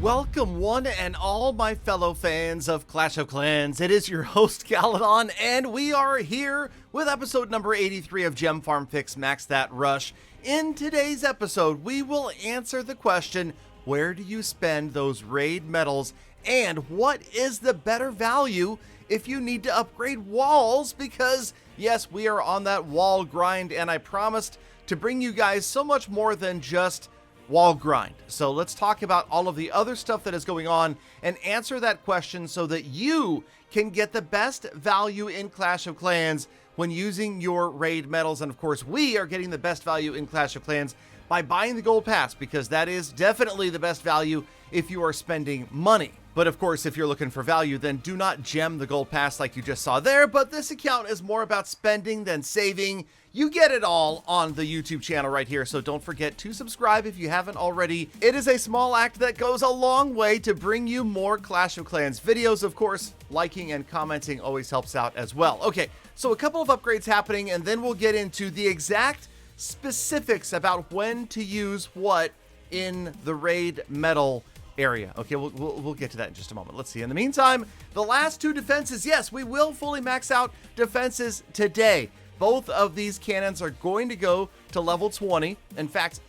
Welcome one and all my fellow fans of Clash of Clans. It is your host Galadon, and we are here with episode number 83 of Gem Farm Fix Max That Rush. In today's episode, we will answer the question, where do you spend those raid medals, and what is the better value if you need to upgrade walls? Because yes, we are on that wall grind, and I promised to bring you guys so much more than just wall grind. So let's talk about all of the other stuff that is going on and answer that question so that you can get the best value in Clash of Clans when using your raid medals. And of course, we are getting the best value in Clash of Clans by buying the gold pass, because that is definitely the best value if you are spending money. But of course, if you're looking for value, then do not gem the gold pass like you just saw there. But this account is more about spending than saving. You get it all on the YouTube channel right here, so don't forget to subscribe if you haven't already. It is a small act that goes a long way to bring you more Clash of Clans videos. Of course, liking and commenting always helps out as well. Okay, so a couple of upgrades happening, and then we'll get into the exact specifics about when to use what in the raid medal area. Okay, we'll get to that in just a moment. Let's see. In the meantime, the last two defenses, yes, we will fully max out defenses today. Both of these cannons are going to go to level 20. In fact,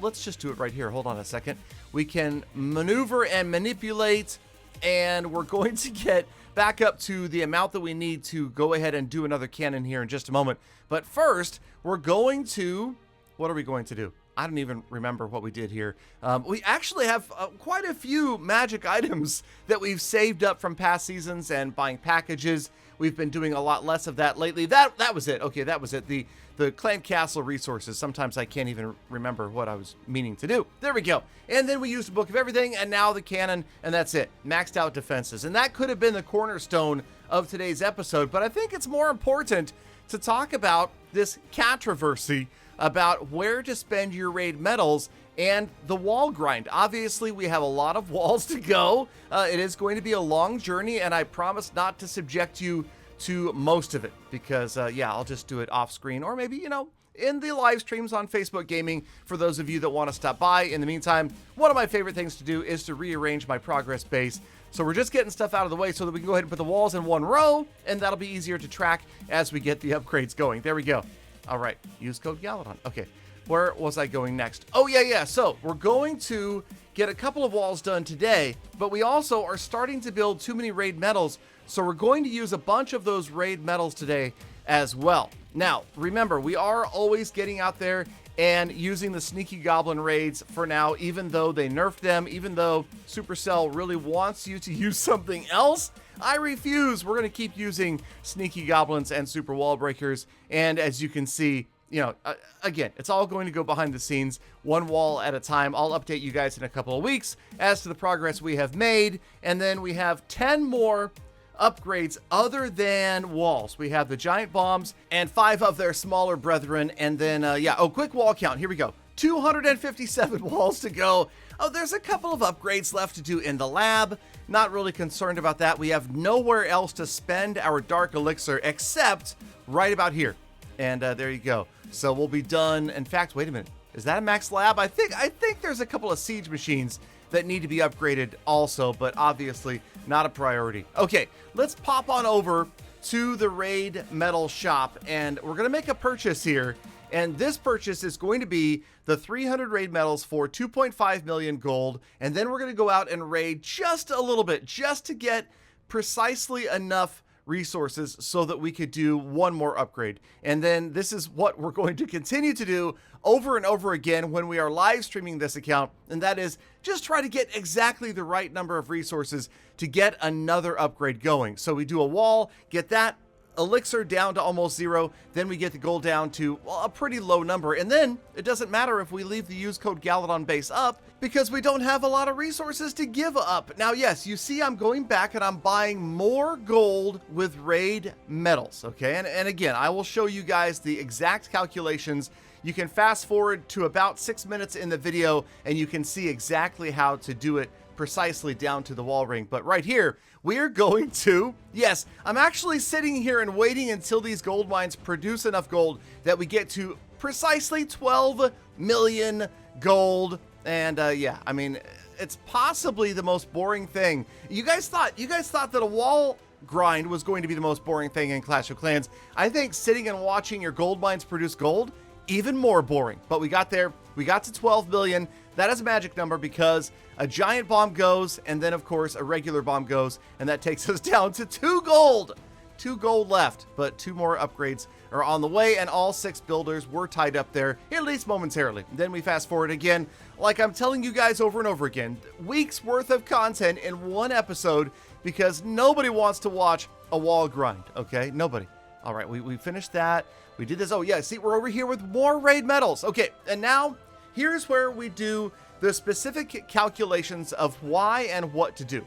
let's just do it right here. Hold on a second. We can maneuver and manipulate, and we're going to get back up to the amount that we need to go ahead and do another cannon here in just a moment. But first, we're going to, what are we going to do? I don't even remember what we did here. We actually have quite a few magic items that we've saved up from past seasons and buying packages. We've been doing a lot less of that lately. That was it. Okay, that was it. The clan castle resources. Sometimes I can't even remember what I was meaning to do. There we go. And then we used the book of everything, and now the cannon, and that's it. Maxed out defenses. And that could have been the cornerstone of today's episode, but I think it's more important to talk about this controversy about where to spend your raid medals and the wall grind. Obviously, we have a lot of walls to go. It is going to be a long journey, and I promise not to subject you to most of it because, yeah, I'll just do it off screen, or maybe, in the live streams on Facebook Gaming for those of you that want to stop by. In the meantime, one of my favorite things to do is to rearrange my progress base. So we're just getting stuff out of the way so that we can go ahead and put the walls in one row, and that'll be easier to track as we get the upgrades going. There we go. All right, use code Galadon. Okay, where was I going next? Oh, yeah. So we're going to get a couple of walls done today, but we also are starting to build too many raid medals, so we're going to use a bunch of those raid medals today as well. Now, remember, we are always getting out there and using the sneaky goblin raids for now, even though they nerfed them, even though Supercell really wants you to use something else. I refuse. We're going to keep using sneaky goblins and super wall breakers. And as you can see, again, it's all going to go behind the scenes, one wall at a time. I'll update you guys in a couple of weeks as to the progress we have made. And then we have 10 more upgrades other than walls. We have the giant bombs and 5 of their smaller brethren. And then, quick wall count. Here we go. 257 walls to go. Oh, there's a couple of upgrades left to do in the lab. Not really concerned about that. We have nowhere else to spend our dark elixir except right about here. And there you go. So we'll be done. In fact, wait a minute. Is that a max lab? I think there's a couple of siege machines that need to be upgraded also, but obviously not a priority. Okay, let's pop on over to the raid metal shop, and we're going to make a purchase here. And this purchase is going to be the 300 raid medals for 2.5 million gold. And then we're going to go out and raid just a little bit, just to get precisely enough resources so that we could do one more upgrade. And then this is what we're going to continue to do over and over again when we are live streaming this account. And that is just try to get exactly the right number of resources to get another upgrade going. So we do a wall, get that elixir down to almost 0, then we get the gold down to, well, a pretty low number, and then it doesn't matter if we leave the use code Galadon base up because we don't have a lot of resources to give up. Now, yes, you see I'm going back and I'm buying more gold with raid medals, okay? And again, I will show you guys the exact calculations. You can fast forward to about 6 minutes in the video and you can see exactly how to do it precisely down to the wall ring. But right here, we're going to, yes, I'm actually sitting here and waiting until these gold mines produce enough gold that we get to precisely 12 million gold. And yeah, I mean, It's possibly the most boring thing. You guys thought that a wall grind was going to be the most boring thing in Clash of Clans. I think sitting and watching your gold mines produce gold, even more boring. But we got there. We got to 12 billion. That is a magic number because a giant bomb goes, and then of course a regular bomb goes, and that takes us down to 2 gold. 2 gold left, but 2 more upgrades are on the way, and all 6 builders were tied up there, at least momentarily. Then we fast forward again. Like I'm telling you guys over and over again, weeks worth of content in one episode because nobody wants to watch a wall grind, okay? Nobody. All right, we finished that. We did this. Oh, yeah, see, we're over here with more raid medals. Okay, and now here's where we do the specific calculations of why and what to do.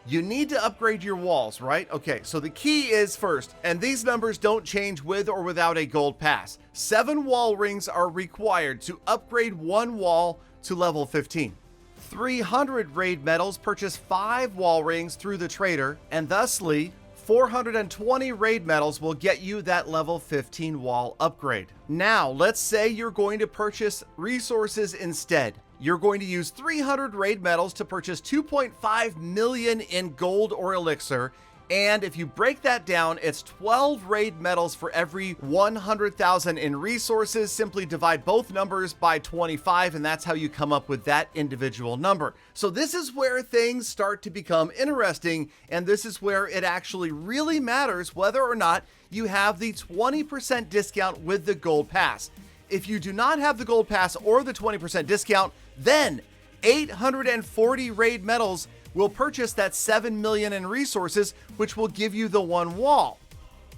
You need to upgrade your walls, right? Okay, so the key is first, and these numbers don't change with or without a gold pass. 7 wall rings are required to upgrade 1 wall to level 15. 300 raid medals purchase 5 wall rings through the trader, and thusly, 420 raid medals will get you that level 15 wall upgrade. Now, let's say you're going to purchase resources instead. You're going to use 300 raid medals to purchase 2.5 million in gold or elixir. And if you break that down, it's 12 raid medals for every 100,000 in resources. Simply divide both numbers by 25, and that's how you come up with that individual number. So this is where things start to become interesting, and this is where it actually really matters whether or not you have the 20% discount with the gold pass. If you do not have the gold pass or the 20% discount, then 840 raid medals will purchase that 7 million in resources, which will give you the 1 wall.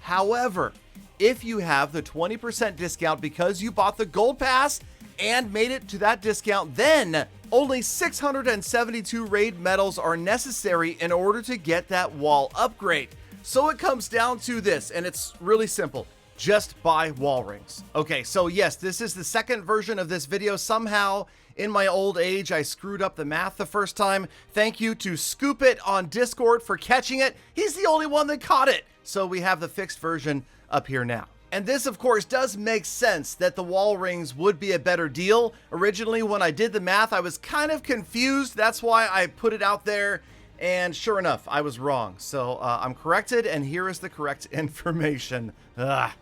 However, if you have the 20% discount because you bought the gold pass and made it to that discount, then only 672 raid medals are necessary in order to get that wall upgrade. So it comes down to this, and it's really simple. Just buy wall rings. Okay, so yes, this is the second version of this video. Somehow, in my old age, I screwed up the math the first time. Thank you to Scoop It on Discord for catching it. He's the only one that caught it. So we have the fixed version up here now. And this, of course, does make sense that the wall rings would be a better deal. Originally, when I did the math, I was kind of confused. That's why I put it out there. And sure enough, I was wrong. So I'm corrected, and here is the correct information. Ugh.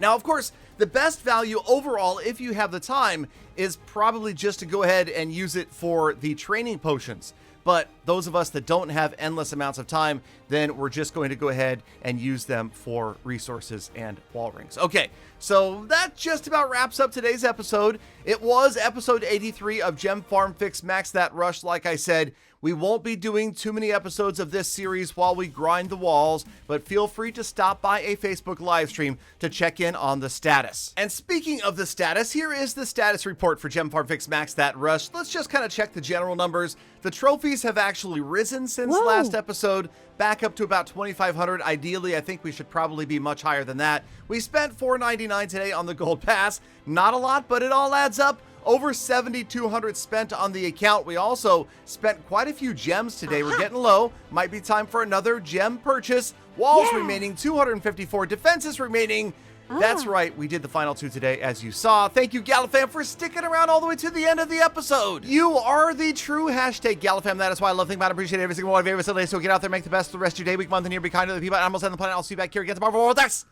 Now, of course, the best value overall, if you have the time, is probably just to go ahead and use it for the training potions. But those of us that don't have endless amounts of time, then we're just going to go ahead and use them for resources and wall rings. Okay, so that just about wraps up today's episode. It was episode 83 of Gem Farm Fix Max That Rush. Like I said, we won't be doing too many episodes of this series while we grind the walls, but feel free to stop by a Facebook live stream to check in on the status. And speaking of the status, here is the status report for Gem Farm Fix Max That Rush. Let's just kind of check the general numbers. The trophies have actually risen since last episode, back up to about 2,500. Ideally, I think we should probably be much higher than that. We spent $4.99 today on the gold pass. Not a lot, but it all adds up. Over 7,200 spent on the account. We also spent quite a few gems today. We're getting low. Might be time for another gem purchase. Walls remaining, 254. Defenses remaining. That's right. We did the final 2 today, as you saw. Thank you, Galafam, for sticking around all the way to the end of the episode. You are the true hashtag Galafam. That is why I love, think about, appreciate every single one of you every single day. So get out there, make the best of the rest of your day, week, month, and year. Be kind to the people, animals, and the planet. I'll see you back here again tomorrow for more Dex.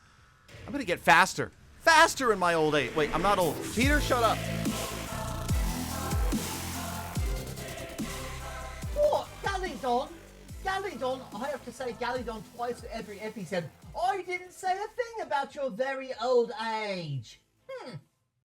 I'm going to get faster. Faster in my old age. Wait, I'm not old. Peter, shut up. Galadon, I have to say Galadon twice every episode. I didn't say a thing about your very old age.